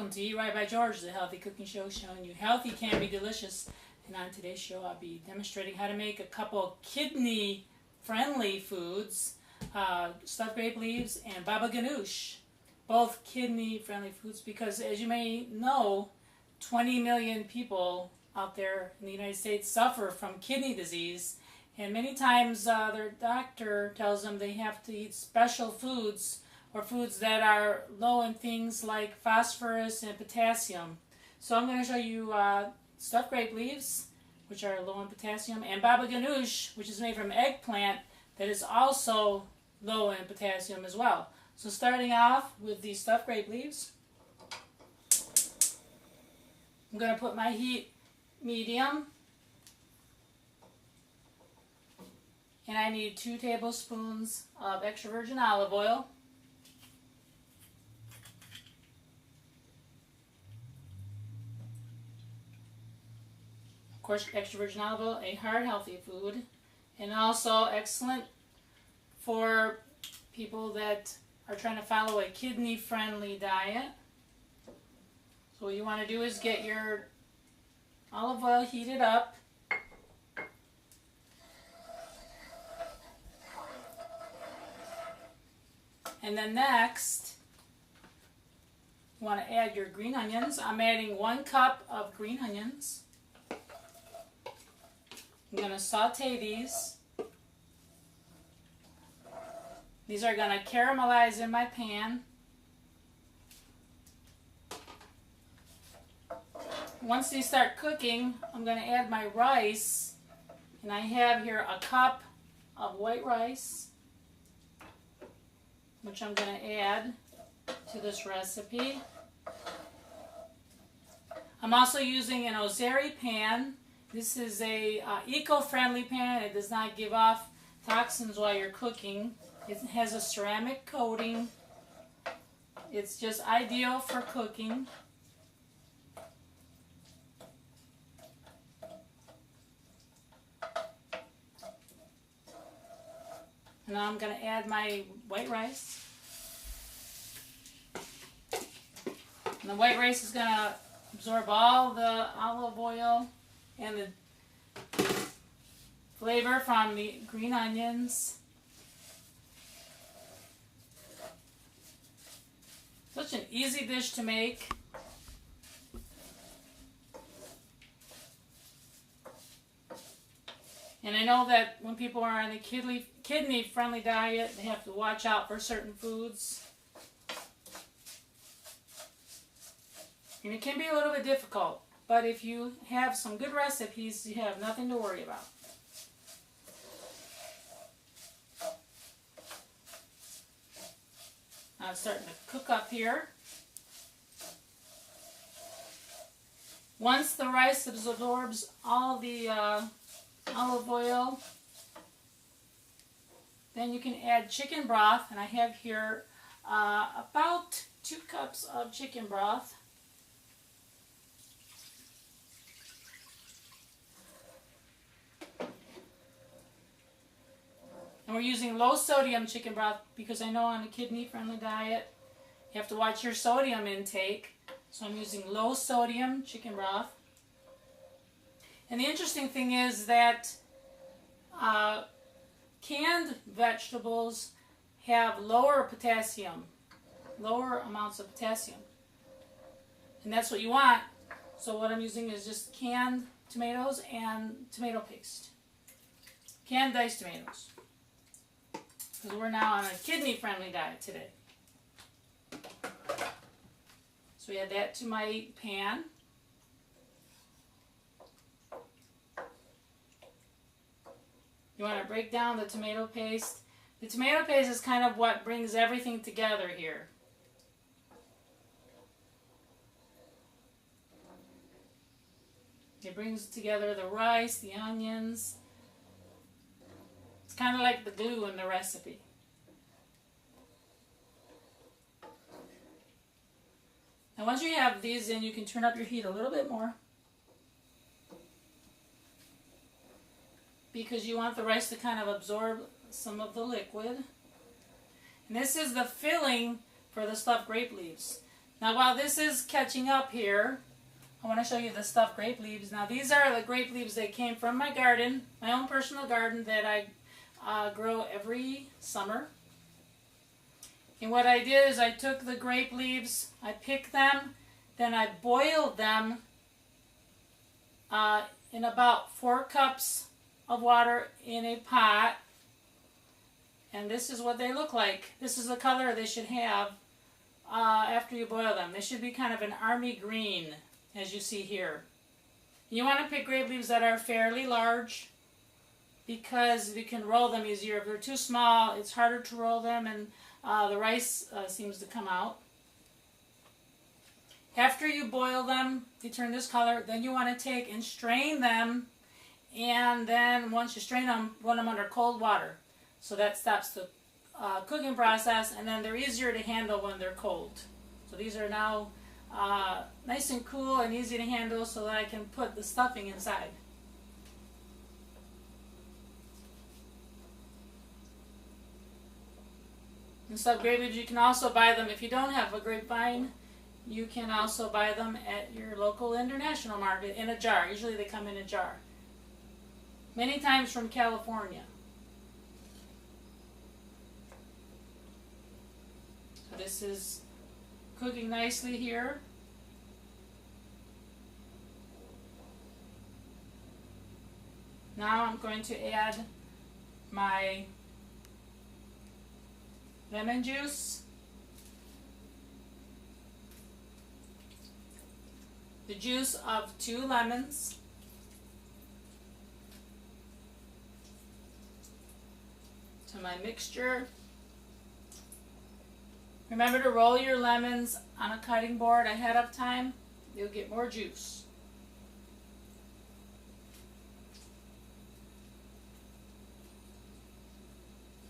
welcome to Eat Right by George, the healthy cooking show showing you healthy can be delicious. And on today's show, I'll be demonstrating how to make a couple kidney-friendly foods, stuffed grape leaves and baba ganoush. Both kidney-friendly foods because, as you may know, 20 million people out there in the United States suffer from kidney disease. And many times their doctor tells them they have to eat special foods or foods that are low in things like phosphorus and potassium. So I'm going to show you stuffed grape leaves, which are low in potassium, and baba ganoush, which is made from eggplant, that is also low in potassium as well. So starting off with the stuffed grape leaves, I'm going to put my heat medium, and I need 2 tablespoons of extra virgin olive oil. Of course, extra virgin olive oil, a heart healthy food, and also excellent for people that are trying to follow a kidney friendly diet. So what you want to do is get your olive oil heated up. And then next, you want to add your green onions. I'm adding 1 cup of green onions. I'm going to saute these. These are going to caramelize in my pan. Once these start cooking, I'm going to add my rice. And I have here a cup of white rice, which I'm going to add to this recipe. I'm also using an Ozeri pan. This is a eco-friendly pan. It does not give off toxins while you're cooking. It has a ceramic coating. It's just ideal for cooking. Now I'm going to add my white rice. And the white rice is going to absorb all the olive oil and the flavor from the green onions. Such an easy dish to make. And I know that when people are on a kidney-friendly diet, they have to watch out for certain foods. And it can be a little bit difficult, but if you have some good recipes, you have nothing to worry about. Now it's starting to cook up here. Once the rice absorbs all the olive oil, then you can add chicken broth, and I have here about 2 cups of chicken broth. And we're using low sodium chicken broth because I know on a kidney friendly diet you have to watch your sodium intake. So I'm using low sodium chicken broth. And the interesting thing is that canned vegetables have lower potassium, lower amounts of potassium. And that's what you want. So what I'm using is just canned tomatoes and tomato paste. Canned diced tomatoes. Because we're now on a kidney-friendly diet today. So we add that to my pan. You want to break down the tomato paste. The tomato paste is kind of what brings everything together here. It brings together the rice, the onions. It's kind of like the glue in the recipe. Now once you have these in, you can turn up your heat a little bit more, because you want the rice to kind of absorb some of the liquid. And this is the filling for the stuffed grape leaves. Now while this is catching up here, I want to show you the stuffed grape leaves. Now these are the grape leaves that came from my garden, my own personal garden that I grow every summer. And what I did is I took the grape leaves, I picked them, then I boiled them in about 4 cups of water in a pot. And this is what they look like. This is the color they should have after you boil them. They should be kind of an army green, as you see here. You want to pick grape leaves that are fairly large because you can roll them easier. If they're too small, it's harder to roll them, and the rice seems to come out. After you boil them, they turn this color, then you want to take and strain them, and then once you strain them, run them under cold water. So that stops the cooking process, and then they're easier to handle when they're cold. So these are now nice and cool and easy to handle so that I can put the stuffing inside. And stuffed grape leaves, you can also buy them if you don't have a grapevine. You can also buy them at your local international market in a jar. Usually they come in a jar. Many times from California. So this is cooking nicely here. Now I'm going to add my lemon juice, the juice of 2 lemons, to my mixture. Remember to roll your lemons on a cutting board ahead of time. You'll get more juice.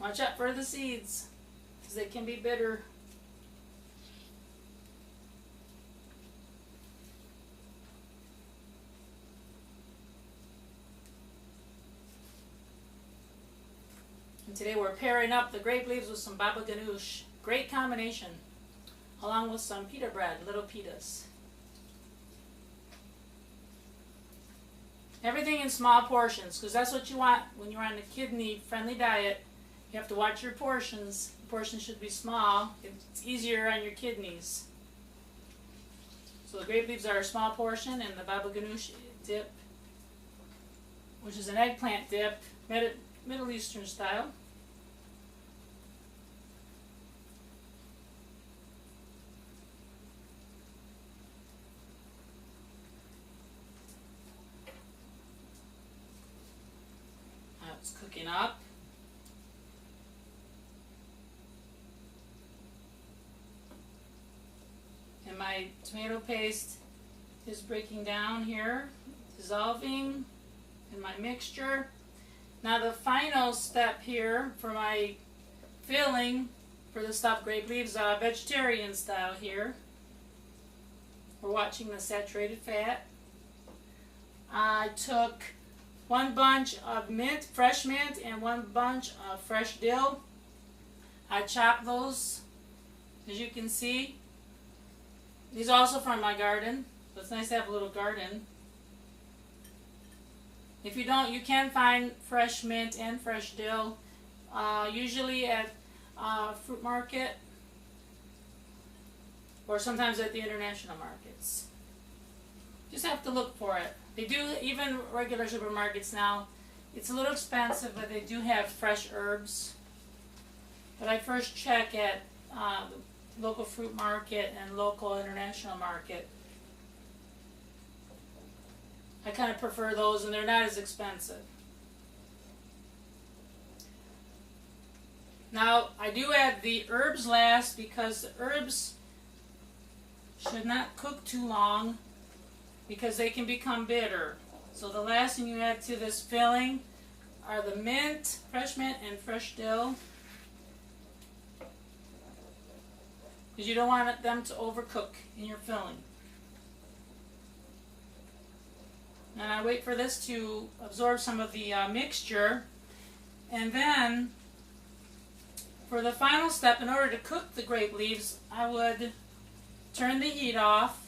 Watch out for the seeds, because they can be bitter. And today we're pairing up the grape leaves with some baba ganoush. Great combination, along with some pita bread, little pitas. Everything in small portions, because that's what you want when you're on a kidney-friendly diet. You have to watch your portions. The portions should be small. It's easier on your kidneys. So the grape leaves are a small portion, and the baba ganoush dip, which is an eggplant dip, Middle Eastern style. Now it's cooking up. And my tomato paste is breaking down here, dissolving in my mixture. Now the final step here for my filling for the stuffed grape leaves, vegetarian style here. We're watching the saturated fat. I took 1 bunch of mint, fresh mint, and 1 bunch of fresh dill. I chopped those, as you can see. These are also from my garden, so it's nice to have a little garden. If you don't, you can find fresh mint and fresh dill, usually at fruit market or sometimes at the international markets. Just have to look for it. They do, even regular supermarkets now, it's a little expensive, but they do have fresh herbs. But I first check at the local fruit market and local international market. I kind of prefer those, and they're not as expensive. Now, I do add the herbs last because the herbs should not cook too long because they can become bitter. So the last thing you add to this filling are the mint, fresh mint, and fresh dill. Because you don't want them to overcook in your filling. And I wait for this to absorb some of the mixture. And then, for the final step, in order to cook the grape leaves, I would turn the heat off.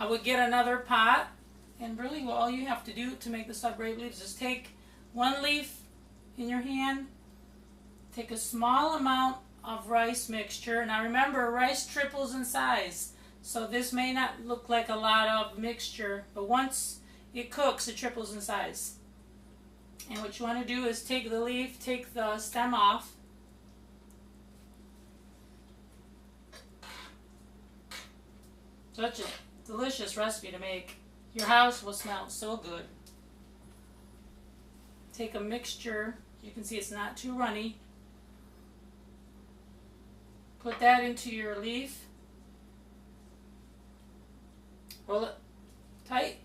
I would get another pot, and really all you have to do to make the stuffed grape leaves is take one leaf in your hand, take a small amount of rice mixture. Now remember, rice triples in size, so this may not look like a lot of mixture, but once it cooks, it triples in size. And what you want to do is take the leaf, take the stem off. Such a delicious recipe to make. Your house will smell so good. Take a mixture. You can see it's not too runny. Put that into your leaf. Roll it tight.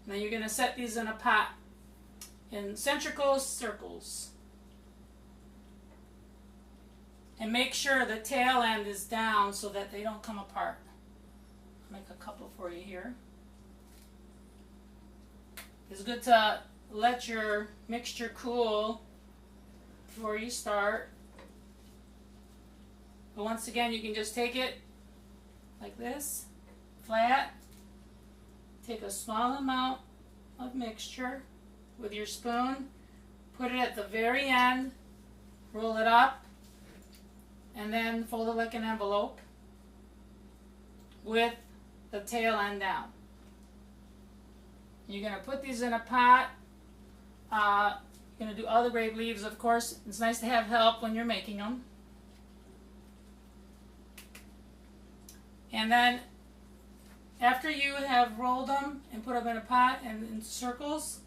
Now you're going to set these in a pot in centrical circles. And make sure the tail end is down so that they don't come apart. I'll make a couple for you here. It's good to let your mixture cool before you start. But once again, you can just take it like this, flat. Take a small amount of mixture with your spoon, put it at the very end, roll it up, and then fold it like an envelope with the tail end down. You're going to put these in a pot. You're going to do all the grape leaves, of course. It's nice to have help when you're making them. And then after you have rolled them and put them in a pot and in circles,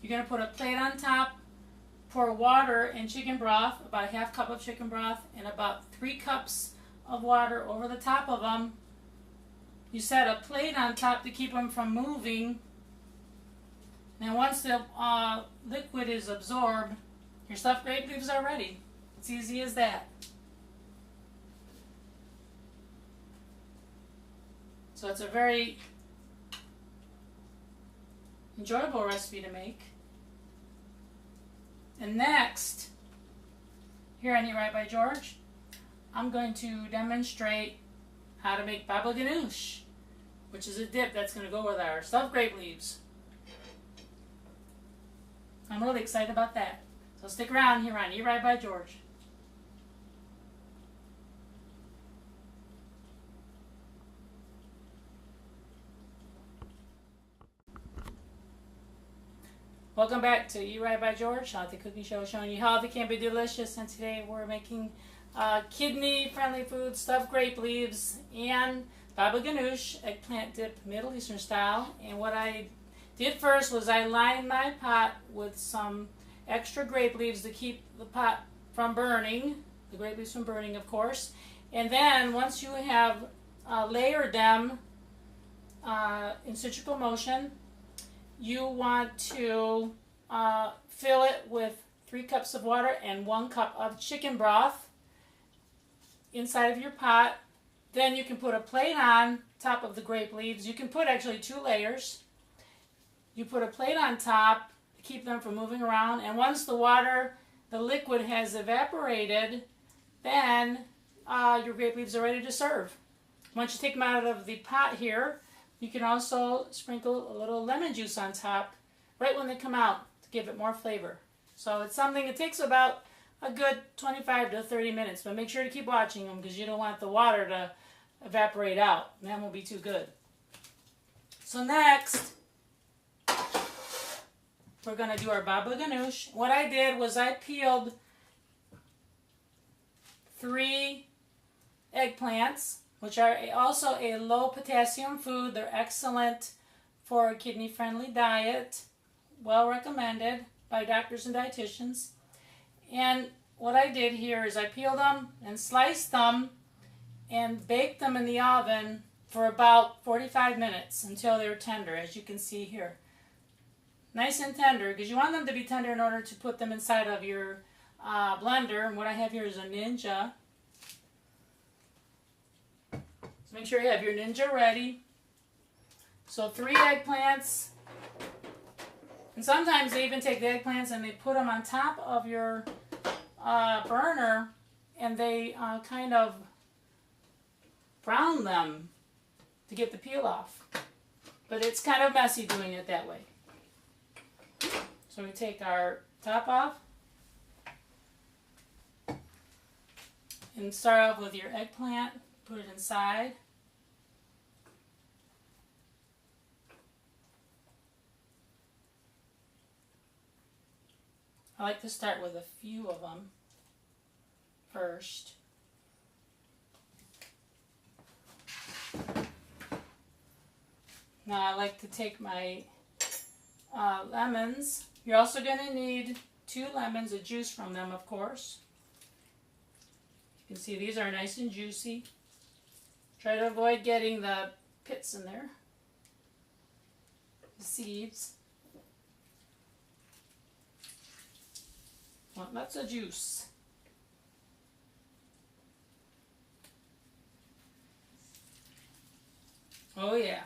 you're going to put a plate on top, pour water and chicken broth, about a half cup of chicken broth, and about 3 cups of water over the top of them. You set a plate on top to keep them from moving. Now once the liquid is absorbed, your stuffed grape leaves are ready. It's easy as that. So it's a very enjoyable recipe to make. And next, here on Eat Right by George, I'm going to demonstrate how to make baba ganoush, which is a dip that's going to go with our stuffed grape leaves. I'm really excited about that. So stick around here on Eat Right by George. Welcome back to Eat Right by George, healthy cooking show showing you how healthy can be delicious. And today we're making kidney-friendly food, stuffed grape leaves, and baba ganoush, eggplant dip, Middle Eastern style. And what I did first was I lined my pot with some extra grape leaves to keep the pot from burning, the grape leaves from burning, of course. And then once you have layered them in centrifugal motion, you want to fill it with 3 cups of water and 1 cup of chicken broth inside of your pot. Then you can put a plate on top of the grape leaves. You can put actually 2 layers. You put a plate on top to keep them from moving around. And once the water, the liquid has evaporated, then your grape leaves are ready to serve. Once you take them out of the pot here, you can also sprinkle a little lemon juice on top right when they come out to give it more flavor. So it's something, it takes about a good 25 to 30 minutes, but make sure to keep watching them because you don't want the water to evaporate out. That won't be too good. So next, we're going to do our baba ganoush. What I did was I peeled 3 eggplants, which are also a low potassium food. They're excellent for a kidney-friendly diet. Well recommended by doctors and dietitians. And what I did here is I peeled them and sliced them and baked them in the oven for about 45 minutes until they're tender, as you can see here. Nice and tender, because you want them to be tender in order to put them inside of your blender. And what I have here is a Ninja. So make sure you have your Ninja ready. So 3 eggplants. And sometimes they even take the eggplants and they put them on top of your burner, and they kind of brown them to get the peel off. But it's kind of messy doing it that way. So we take our top off and start off with your eggplant. Put it inside. I like to start with a few of them first. Now I like to take my lemons. You're also going to need 2 lemons, the juice from them, of course. You can see these are nice and juicy. Try to avoid getting the pits in there, the seeds. Want lots of juice. Oh yeah.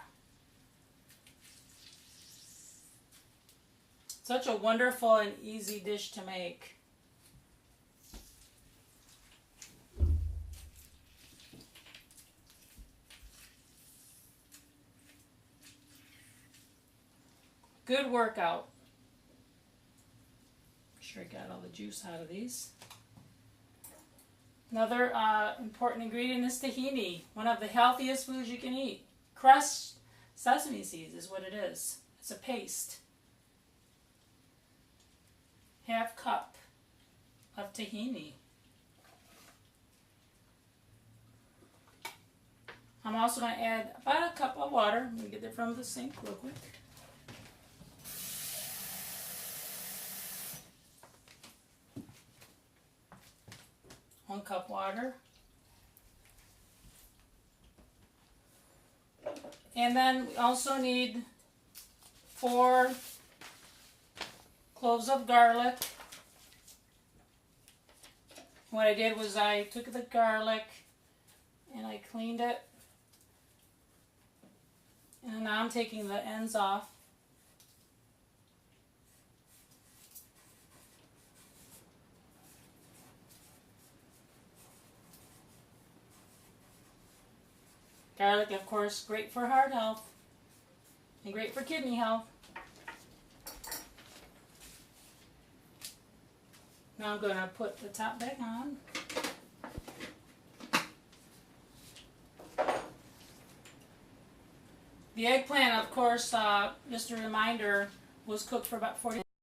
Such a wonderful and easy dish to make. Good workout. Make sure I got all the juice out of these. Another important ingredient is tahini, one of the healthiest foods you can eat. Crushed sesame seeds is what it is. It's a paste. Half cup of tahini. I'm also going to add about a cup of water. Let me get it from the sink real quick. One cup water. And then we also need 4 cloves of garlic. What I did was I took the garlic and I cleaned it. And now I'm taking the ends off. Garlic, of course, great for heart health and great for kidney health. Now I'm going to put the top back on. The eggplant, of course, just a reminder, was cooked for about 40